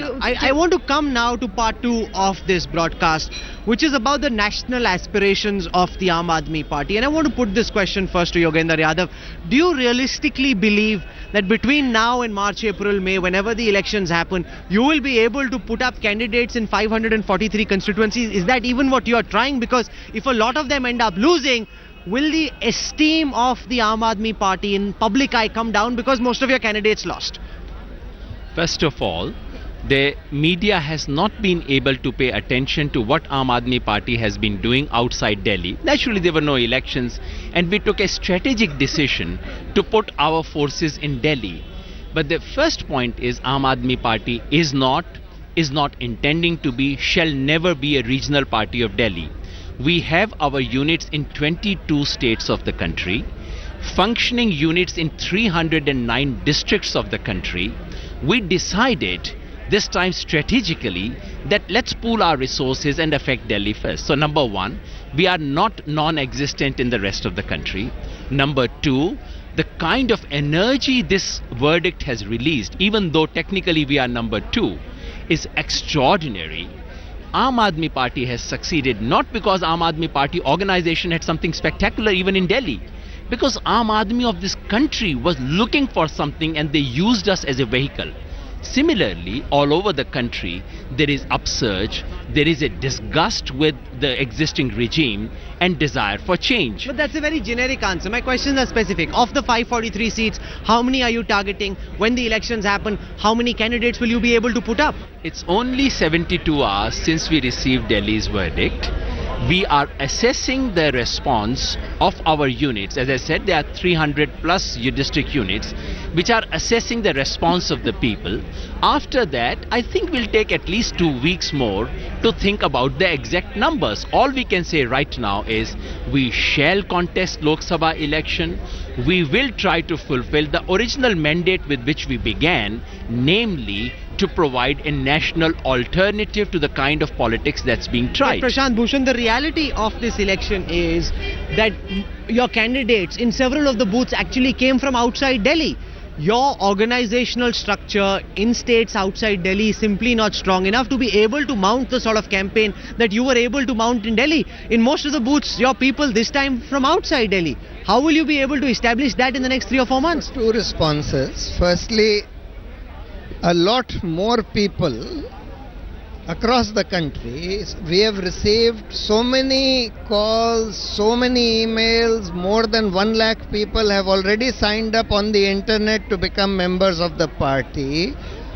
I want to come now to part 2 of this broadcast, which is about the national aspirations of the Aam Aadmi Party. And I want to put this question first to Yogendra Yadav. Do you realistically believe that between now and March, April, May, whenever the elections happen, you will be able to put up candidates in 543 constituencies? Is that even what you are trying? Because if a lot of them end up losing, will the esteem of the Aam Aadmi Party in public eye come down because most of your candidates lost? First of all, the media has not been able to pay attention to what Aam Aadmi Party has been doing outside Delhi. Naturally, there were no elections, and we took a strategic decision to put our forces in Delhi. But the first point is Aam Aadmi Party is not intending to be, shall never be a regional party of Delhi. We have our units in 22 states of the country, functioning units in 309 districts of the country. We decided this time strategically that let's pool our resources and affect Delhi first. So number one, we are not non-existent in the rest of the country. Number two, the kind of energy this verdict has released, even though technically we are number two, is extraordinary. Aam Aadmi Party has succeeded not because Aam Aadmi Party organization had something spectacular even in Delhi, because Aam Aadmi of this country was looking for something and they used us as a vehicle. Similarly, all over the country, there is upsurge, there is a disgust with the existing regime and desire for change. But that's a very generic answer. My questions are specific. Of the 543 seats, how many are you targeting? When the elections happen, how many candidates will you be able to put up? It's only 72 hours since we received Delhi's verdict. We are assessing the response of our units. As I said, there are 300 plus district units which are assessing the response of the people. After that, I think we'll take at least 2 weeks more to think about the exact numbers. All we can say right now is we shall contest Lok Sabha election. We will try to fulfill the original mandate with which we began, namely to provide a national alternative to the kind of politics that's being tried. But Prashant Bhushan, the reality of this election is that your candidates in several of the booths actually came from outside Delhi. Your organizational structure in states outside Delhi is simply not strong enough to be able to mount the sort of campaign that you were able to mount in Delhi. In most of the booths, your people this time from outside Delhi. How will you be able to establish that in the next 3 or 4 months? Two responses. Firstly, a lot more people across the country, we have received so many calls, so many emails, more than 1 lakh people have already signed up on the internet to become members of the party.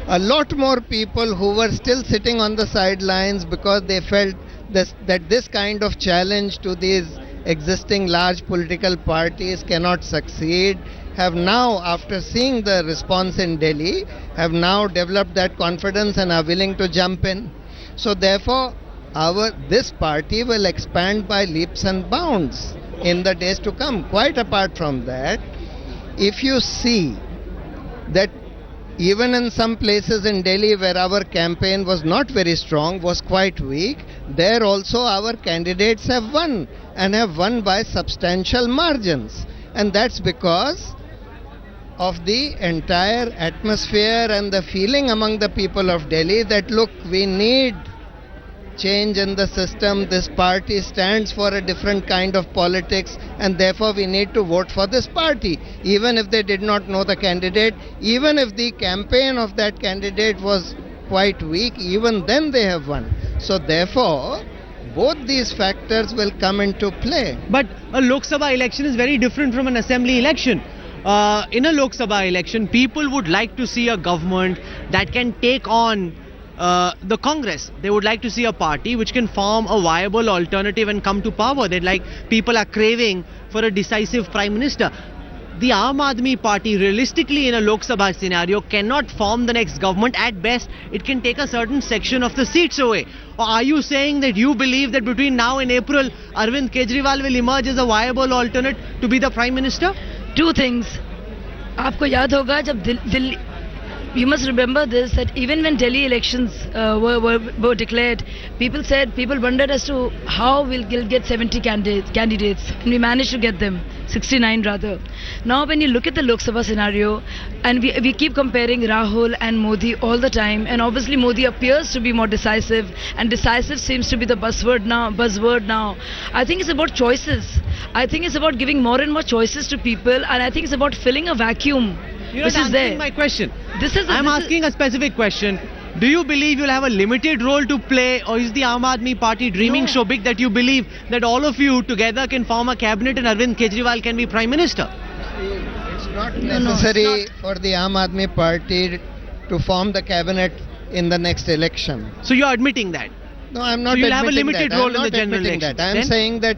A lot more people who were still sitting on the sidelines because they felt that this kind of challenge to these existing large political parties cannot succeed, have now, after seeing the response in Delhi, have now developed that confidence and are willing to jump in. So therefore, this party will expand by leaps and bounds in the days to come. Quite apart from that, if you see that even in some places in Delhi where our campaign was not very strong, was quite weak, there also our candidates have won, and have won by substantial margins. And that's because of the entire atmosphere and the feeling among the people of Delhi that, look, we need change in the system. This party stands for a different kind of politics, and therefore we need to vote for this party. Even if they did not know the candidate, even if the campaign of that candidate was quite weak, even then they have won. So therefore, both these factors will come into play. But a Lok Sabha election is very different from an assembly election. In a Lok Sabha election, people would like to see a government that can take on the Congress. They would like to see a party which can form a viable alternative and come to power. People are craving for a decisive prime minister. The Aam Aadmi Party, realistically in a Lok Sabha scenario, cannot form the next government. At best, it can take a certain section of the seats away. Or are you saying that you believe that between now and April, Arvind Kejriwal will emerge as a viable alternate to be the prime minister? Two things. आपको याद होगा जब you must remember this, that even when Delhi elections were declared, people wondered as to how we'll get 70 candidates, and we managed to get them, 69 rather. Now when you look at the Lok Sabha scenario, and we keep comparing Rahul and Modi all the time, and obviously Modi appears to be more decisive, and decisive seems to be the buzzword now. I think it's about choices. I think it's about giving more and more choices to people, and I think it's about filling a vacuum. You're not answering my question. I'm asking a specific question. Do you believe you'll have a limited role to play, or is the Aam Aadmi Party dreaming so big that you believe that all of you together can form a cabinet and Arvind Kejriwal can be Prime Minister? It's not necessary for the Aam Aadmi Party to form the cabinet in the next election. So you're admitting that? No, I'm not so you'll admitting have a limited that. role in the general election. I'm saying that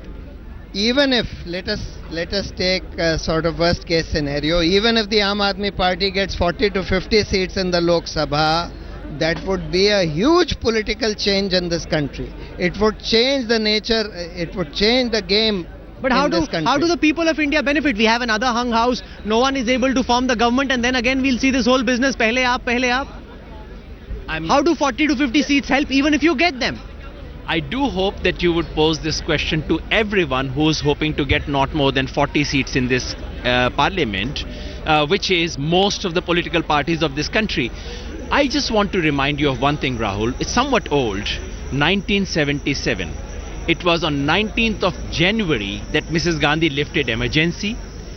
even if, let us take a sort of worst case scenario, even if the Aam Aadmi Party gets 40 to 50 seats in the Lok Sabha, that would be a huge political change in this country. It would change the nature, it would change the game. But how do the people of India benefit? We have another hung house, no one is able to form the government, and then again we'll see this whole business, pehle aap. How do 40 to 50 seats help even if you get them? I do hope that you would pose this question to everyone who is hoping to get not more than 40 seats in this parliament, which is most of the political parties of this country. I just want to remind you of one thing, Rahul. It's somewhat old, 1977. It was on 19th of January that Mrs. Gandhi lifted emergency.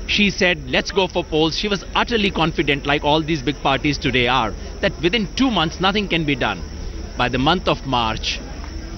She said, let's go for polls. She was utterly confident, like all these big parties today are, that within 2 months nothing can be done. By the month of March,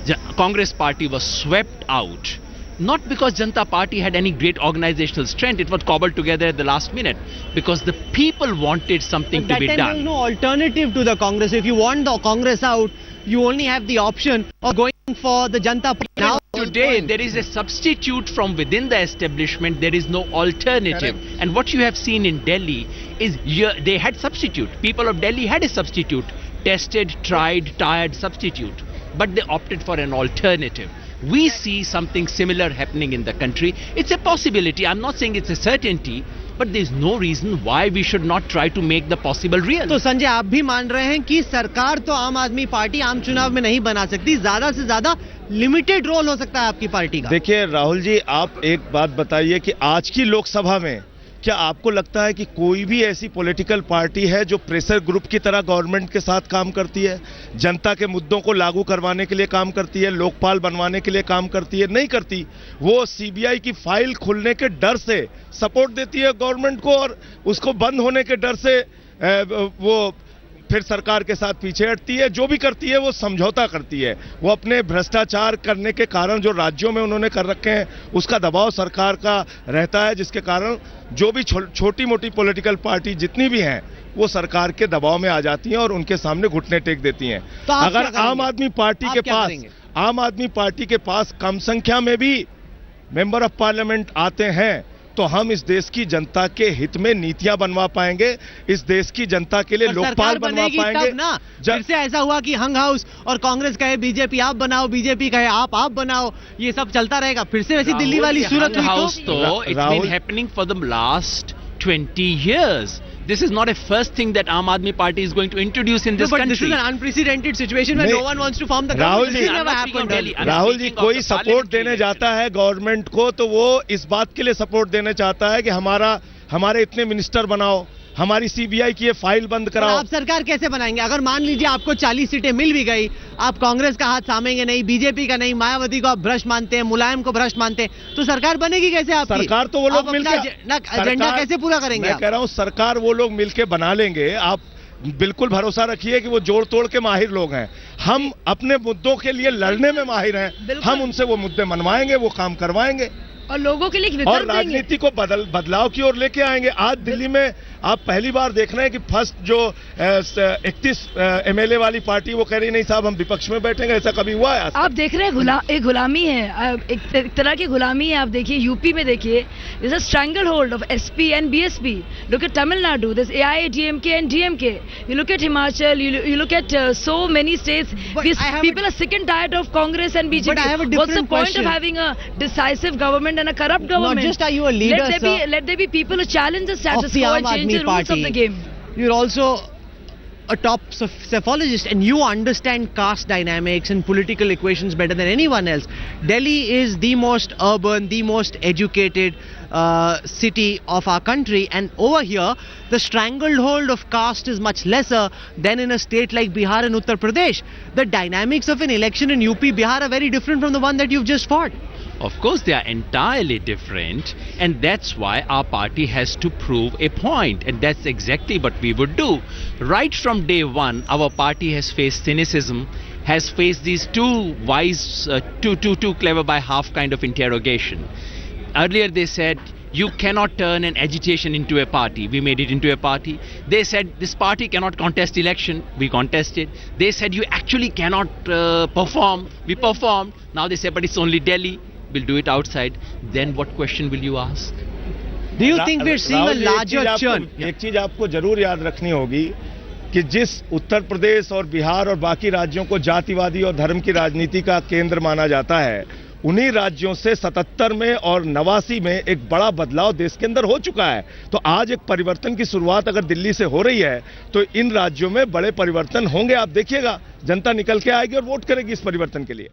the Congress party was swept out. Not because Janata Party had any great organizational strength, it was cobbled together at the last minute, because the people wanted something to be done. There was no alternative to the Congress. If you want the Congress out, you only have the option of going for the Janata Party. Now today there is a substitute from within the establishment. There is no alternative. Correct. And what you have seen in Delhi is they had substitute. People of Delhi had a substitute. Tested, tried, tired substitute. But they opted for an alternative. We see something similar happening in the country. It's a possibility. I'm not saying it's a certainty, but there's no reason why we should not try to make the possible real. तो संजय आप भी मान रहे हैं कि सरकार तो आम आदमी पार्टी आम चुनाव में नहीं बना सकती, ज्यादा से ज्यादा लिमिटेड रोल हो सकता है आपकी पार्टी का? देखिए राहुल जी, आप एक बात बताइए कि आज की लोकसभा में क्या आपको लगता है कि कोई भी ऐसी पॉलिटिकल पार्टी है जो प्रेशर ग्रुप की तरह गवर्नमेंट के साथ काम करती है, जनता के मुद्दों को लागू करवाने के लिए काम करती है, लोकपाल बनवाने के लिए काम करती है? नहीं करती। वो सीबीआई की फाइल खुलने के डर से सपोर्ट देती है गवर्नमेंट को, और उसको बंद होने के डर से वो फिर सरकार के साथ पीछे हटती है। जो भी करती है वो समझौता करती है। वो अपने भ्रष्टाचार करने के कारण जो राज्यों में उन्होंने कर रखे हैं उसका दबाव सरकार का रहता है, जिसके कारण जो भी छोटी मोटी पॉलिटिकल पार्टी जितनी भी हैं वो सरकार के दबाव में आ जाती हैं और उनके सामने घुटने टेक देती हैं। तो अगर आम आदमी पार्टी के पास कम संख्या में भी मेंबर ऑफ पार्लियामेंट आते हैं तो हम इस देश की जनता के हित में नीतियां बनवा पाएंगे, इस देश की जनता के लिए लोकपाल बनवा पाएंगे ना। फिर से ऐसा हुआ कि हंग हाउस और कांग्रेस कहे बीजेपी आप बनाओ, बीजेपी कहे आप बनाओ, ये सब चलता रहेगा। फिर से वैसी दिल्ली वाली सूरत हुई तो it's been happening for the last 20 years. This is not a first thing that Aam Aadmi Party is going to introduce in this country. This is an unprecedented situation where no one wants to form the government. Rahul ji, कोई support देने जाता है government को तो वो इस बात के लिए सपोर्ट देने चाहता है कि हमारे इतने मिनिस्टर बनाओ, हमारी सीबीआई की ये फाइल बंद कराओ। आप सरकार कैसे बनाएंगे? अगर मान लीजिए आपको 40 सीटें मिल भी गई, आप कांग्रेस का हाथ थामेंगे नहीं, बीजेपी का नहीं, मायावती को आप भ्रष्ट मानते हैं, मुलायम को भ्रष्ट मानते हैं, तो सरकार बनेगी कैसे आपकी? सरकार तो वो लोग मिलकर एजेंडा कैसे पूरा करेंगे? मैं कह रहा हूं सरकार वो लोग मिलकर बना लेंगे। आप बिल्कुल भरोसा रखिए कि वो जोड़ तोड़ के माहिर लोग हैं। हम अपने मुद्दों के लिए लड़ने में माहिर हैं। हम उनसे वो मुद्दे मनवाएंगे, वो काम करवाएंगे और लोगों के लिए और राजनीति को बदलाव की ओर लेके आएंगे। आज दिल्ली में आप पहली बार देख रहे हैं कि फर्स्ट जो 31 एमएलए वाली पार्टी वो कह रही नहीं साहब हम विपक्ष में बैठेंगे। ऐसा कभी हुआ है? आप देख रहे हैं एक गुलामी है, एक तरह की गुलामी है। आप देखिए यूपी में, देखिए this a strangle hold of SP and BSP. Look at Tamil Nadu, this AIADMK and DMK. You look at Himachal, you look at so many states. These people are sick and tired of Congress and BJP. But I have a different What's the point of having a decisive government and a corrupt government? Not just are you a leader, let there be people who challenge the status quo and change the rules of the game. You're also a top psephologist and you understand caste dynamics and political equations better than anyone else. Delhi is the most urban, the most educated city of our country, and over here the stranglehold of caste is much lesser than in a state like Bihar and Uttar Pradesh. The dynamics of an election in UP, Bihar are very different from the one that you've just fought. Of course, they are entirely different, and that's why our party has to prove a point, and that's exactly what we would do. Right from day one, our party has faced cynicism, has faced these too clever by half kind of interrogation. Earlier they said, you cannot turn an agitation into a party. We made it into a party. They said, this party cannot contest election. We contested. They said, you actually cannot perform. We performed. Now they say, but it's only Delhi. We'll do it outside. Then what question will you ask? Do you think we're seeing a larger churn? एक चीज आपको जरूर याद रखनी होगी कि जिस उत्तर प्रदेश और बिहार और बाकी राज्यों को जातिवादी और धर्म की राजनीति का केंद्र माना जाता है, उन्हीं राज्यों से 77 में और 89 में एक बड़ा बदलाव देश के अंदर हो चुका है। तो आज एक परिवर्तन की शुरुआत अगर दिल्ली से हो रही है तो इन राज्यों में बड़े परिवर्तन होंगे। आप देखिएगा, जनता निकल के आएगी और वोट करेगी इस परिवर्तन के लिए।